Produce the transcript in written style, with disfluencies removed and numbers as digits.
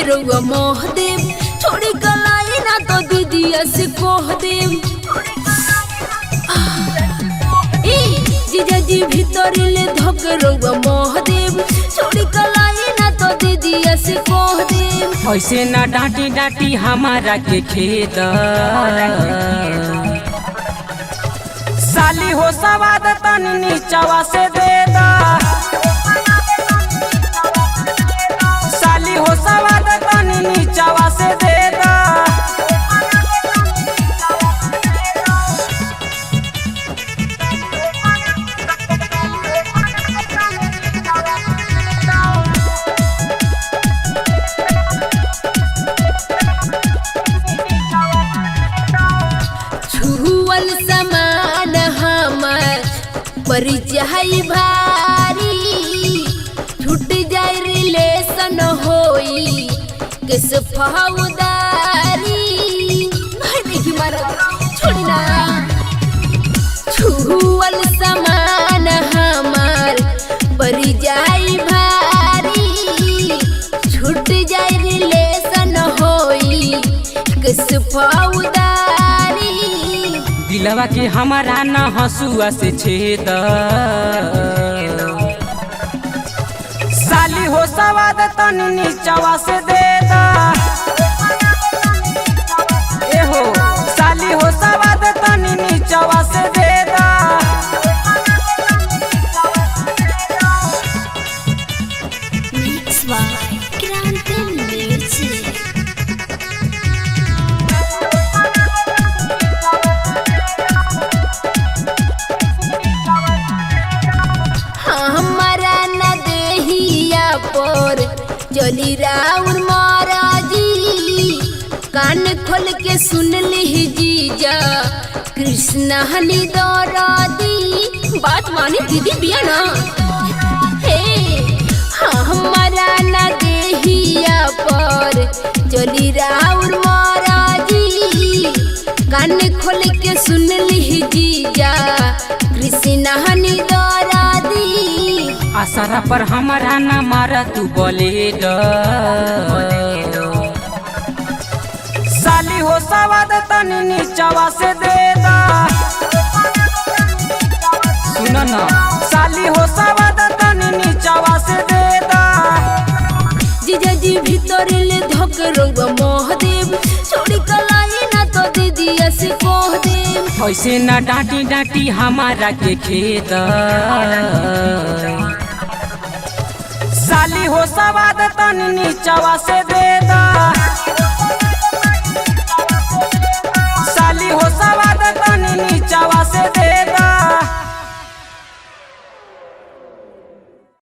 धके रउआ मोह देव छोड़ी कलाई ना तो दीदिया से कोह देव। जीजा जी भीतर ले धके रउआ मोह देव छोड़ी कलाई ना तो दीदिया से कोह देव। ऐसे ना डांटी डांटी हमारा के खेद साली हो सवाद तनी नीचवा से दे दा। साली हो सवाद तनी नीचवा से दे दा। छुअल समान हमर पर जाई भारी छूट जाए रिलेशन होई किस फौदारी। देखी मारा छोड़ी ना। छुअल समान हमर पर जाई भारी छूट जाए रिलेशन होई किस फौदारी। दिलवा के हमारा न हंसुआ से छेद साली हो सवाद तनी नीचवा से दे दा। ए हो साली हो सवाद तनी नीचवा से दे दा। Mixed by Grande Music. हमारा न देहिया पर चली राउर महाराजी कान खोल के सुन ली जीजा कृष्णा हनी दौरादी। बात मानी दीदी बिया ना। हे हमारा न देहिया पर चली राउर महाराजी कान खोल के सुन ली जीजा कृष्णा हनी दौरादी। आसरा पर हमारा न मारा तू बोले साली हो सवाद तनी नीचवा से दे दा। सुनो ना साली हो सवाद तनी नीचवा से दे दा। जीजा जी भीतर ले धक रउआ मोह देव छोड़ी कलाई ना तो दीदिया से कोह देव। ऐसे ना डांटी डांटी हमारा के खेद साली हो सवाद तनी नीचवा से दे दा।